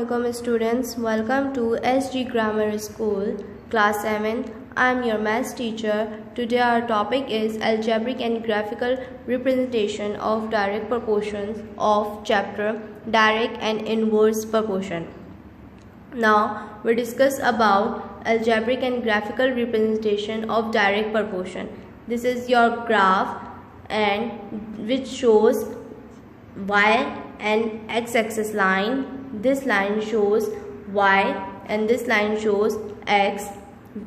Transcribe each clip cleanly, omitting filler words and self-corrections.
Assalamualaikum students, welcome to SG Grammar School, class 7th. I am your maths teacher. Today our topic is algebraic and graphical representation of direct proportions of chapter direct and inverse proportion. Now we discuss about algebraic and graphical representation of direct proportion. This is your graph and which shows y and x-axis line. This line shows y and this line shows x,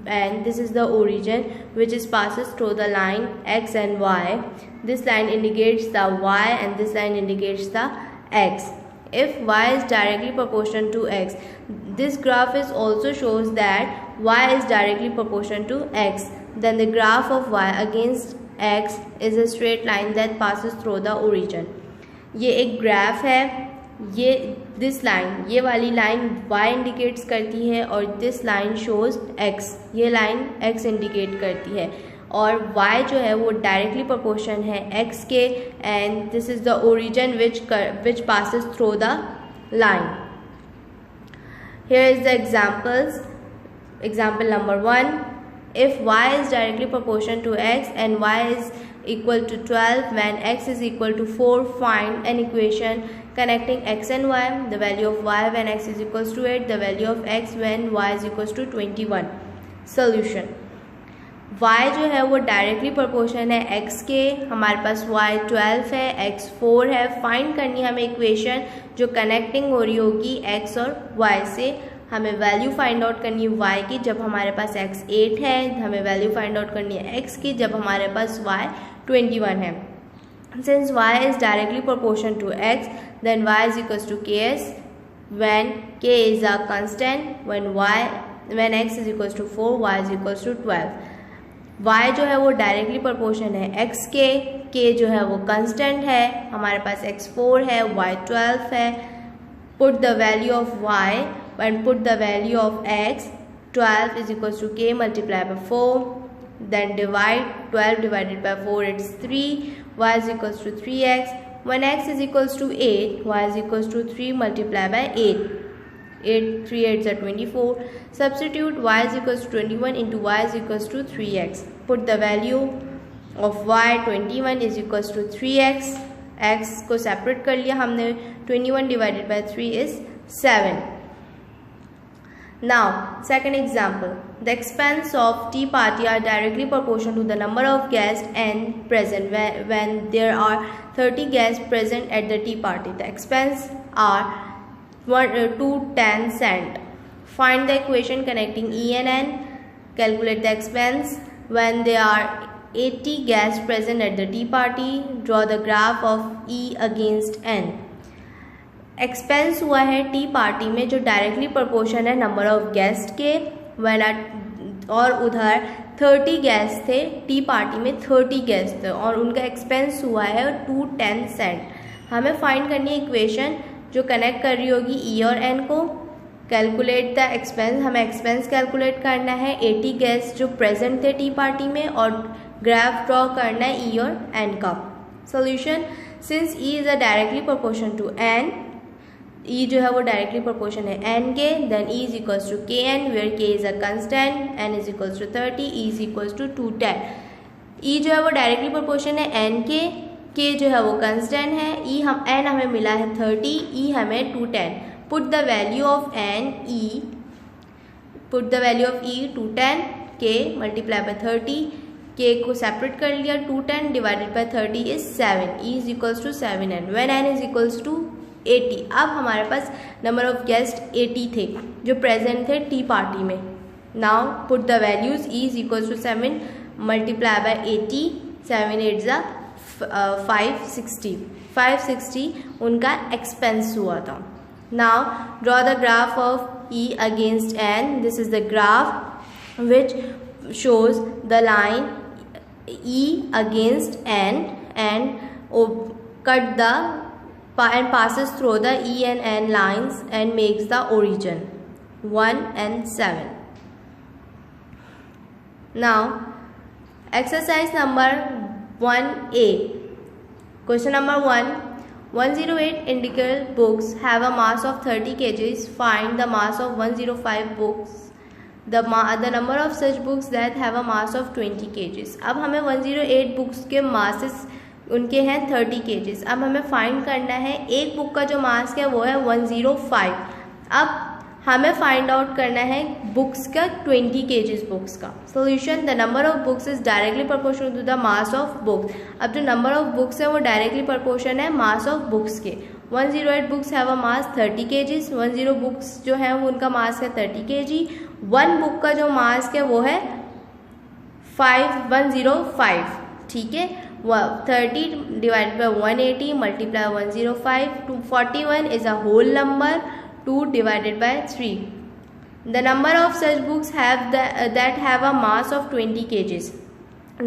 and this is the origin which is passes through the line x and y. This line indicates the y and this line indicates the x. If y is directly proportional to x, this graph is also shows that y is directly proportional to x, then the graph of y against x is a straight line that passes through the origin. ये एक graph है, ये this line, ये वाली line y indicates करती है और this line shows x, ये लाइन x इंडिकेट करती है और y जो है वो डायरेक्टली प्रोपोर्शन है x के, and this is the origin which passes through the line. Here is the examples. Example number 1. If y is directly proportional to x and y is equal to 12 when x is equal to 4, find an equation connecting x and y, the value of y when x is equals to 8, the value of x when y is equals to 21. Solution. y जो है वो directly proportion है x के, हमारे पास y 12 है, x 4 है. Find करनी हमें इक्वेशन जो कनेक्टिंग हो रही होगी x और y से. हमें वैल्यू फाइंड आउट करनी है y की जब हमारे पास x 8 है, हमें वैल्यू फाइंड आउट करनी है x की जब हमारे पास y 21 है. Since y is directly proportional to x, then y is equals to ks when k is a constant, when x is equals to 4, y is equals to 12. y जो है वो directly proportion है x के, k जो है वो constant है, हमारे पास x 4 है, y 12 है. Put the value of y and put the value of x. 12 is equals to k multiplied by 4. Then divide 12 divided by 4, it's 3. Y is equals to 3x. When x is equals to 8, y is equals to 3 multiplied by 8. 3 8s are 24. Substitute y is equals to 21 into y is equals to 3x. Put the value of y. 21 is equals to 3x. x को separate कर लिया हमने. 21 divided by 3 is 7. Now, second example. The expense of tea party are directly proportional to the number of guests and present. When there are 30 guests present at the tea party, the expense are 2 10 cents. Find the equation connecting E and N. Calculate the expense. When there are 80 guests present at the tea party, draw the graph of E against N. Expense हुआ है T party में जो directly proportion है number of guest के, और उधर 30 guest थे, tea party में 30 गेस्ट थे और उनका एक्सपेंस हुआ है 210 सेंट. हमें फाइंड करनी है इक्वेशन जो कनेक्ट कर रही होगी ई और एन को. Calculate the expense. हमें एक्सपेंस कैलकुलेट करना है 80 गेस्ट जो प्रेजेंट थे टी पार्टी में और ग्राफ ड्रॉ करना है ई और एन का. Solution. Since E is a directly proportion to N, E जो है वो डायरेक्टली प्रोपोर्शन है n के, then E is equals to K N where k is a constant, n is equals to 30, E is equals to 210. E जो है वो directly proportion है n के, k जो है वो कंस्टेंट है, n हमें मिला है 30, E हमें 210. Put the value of n E, put the value of E 210, k multiply by 30, k को सेपरेट कर लिया. 210 divided by 30 is 7. E is equals to 7n. When n is equals to 80. अब हमारे पास number of guest 80 थे जो present थे tea party में. Now put the values. E is equals to 7 multiply by 80. 7 8 जा 560. 560 उनका एक्सपेंस हुआ था. Now draw the graph of E against an. This is the graph which shows the line E against an and cut the and passes through the E and N lines and makes the origin 1 and 7. Now exercise number 1A. Question number 1. 108 individual books have a mass of 30 kgs. Find the mass of 105 books. The number of such books that have a mass of 20 kgs. अब हमें 108 books के masses उनके हैं 30 kgs. अब हमें find करना है एक बुक का जो मास है वो है 105. अब हमें फाइंड आउट करना है बुक्स का 20 kgs बुक्स का. Solution, the number of books is directly proportional to the mass of books. अब जो नंबर ऑफ बुक्स है वो डायरेक्टली प्रोपोर्शन है मास ऑफ बुक्स के. 108 books have a mass 30 kgs. 10 books जो है वो उनका मास है 30 kg. 1 बुक का जो मास है वो है 105. ठीक है, 30 divided by 180 multiply 105. 241 is a whole number. 2 divided by 3. The number of such books that have a mass of 20 kgs.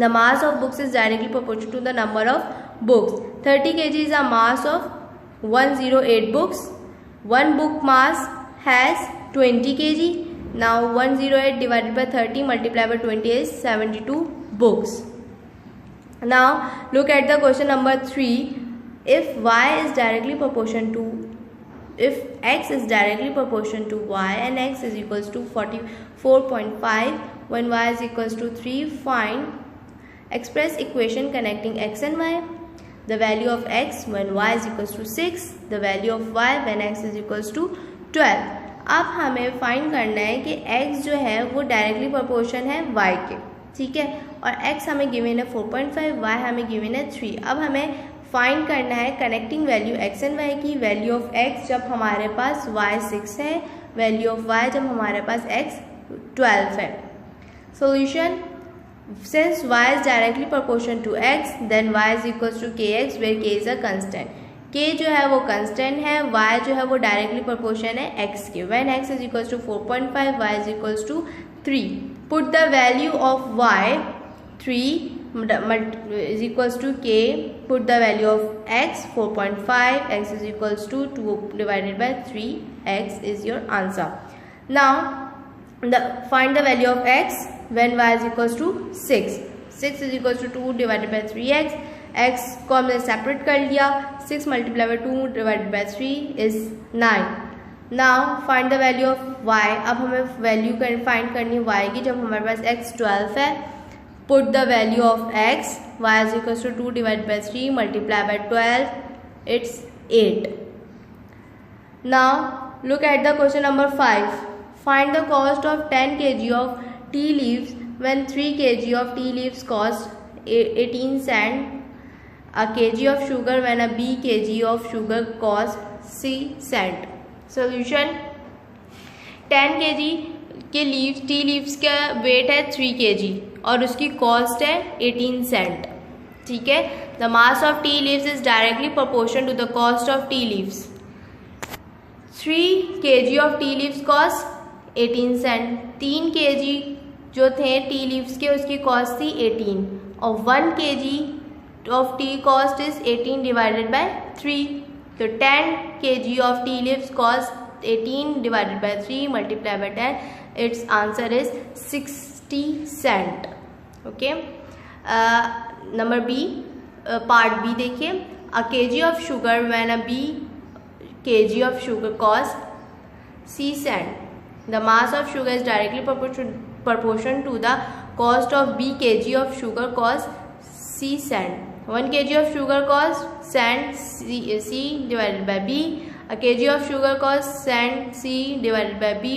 The mass of books is directly proportional to the number of books. 30 kg is a mass of 108 books. 1 book mass has 20 kg. Now 108 divided by 30 multiplied by 20 is 72 books. Now look at the question number 3. If y is directly proportional to If x is directly proportional to y and x is equals to 44.5 when y is equals to 3, find express equation connecting x and y. The value of x when y is equals to 6, the value of y when x is equals to 12. अब हमें find करना है कि x जो है वो directly proportion है y के. ठीक है, और x हमें गिवन है 4.5, y हमें गिवन है 3. अब हमें फाइंड करना है connecting value x and y की. वैल्यू ऑफ x जब हमारे पास y 6 है, वैल्यू ऑफ y जब हमारे पास x 12 है. Solution, since y is directly proportional to x, then y is equals to kx where k is a constant. k जो है वो constant है, y जो है वो directly proportion है x के. When x is equals to 4.5, y is equals to 3. Put the value of y 3 is equals to k. Put the value of x 4.5, x is equals to 2 divided by 3, x is your answer. Now find the value of x when y is equals to 6. 6 is equals to 2 divided by 3x. x को हमने separate कर लिया. 6 multiplied by 2 divided by 3 is 9. Now find the value of y. अब हमें value find करनी है y की जब हमारे पास x 12 है. Put the value of x, y is equals to 2 divided by 3 multiplied by 12, it's 8. Now look at the question number 5. Find the cost of 10 kg of tea leaves when 3 kg of tea leaves cost 18 cent. A kg of sugar when a b kg of sugar cost c cent. Solution, 10 kg के tea leaves का wait है 3 kg और उसकी cost है 18 cent. ठीक है, the mass of tea leaves is directly proportion to the cost of tea leaves. 3 kg of tea leaves cost 18 cent. 3 kg जो थे टी लीव्स के उसकी कॉस्ट थी 18 और 1 kg of T cost is 18 divided by 3. तो 10 kg of tea leaves cost 18 divided by 3 multiplied by 10, its answer is 60 cent. Okay, number B, part B देखिए. A kg of sugar when a b kg of sugar cost c cent. The mass of sugar is directly proportion to the cost of b kg of sugar cost c cent. 1 kg of sugar cost cent c divided by b. A kg of sugar costs cent c divided by b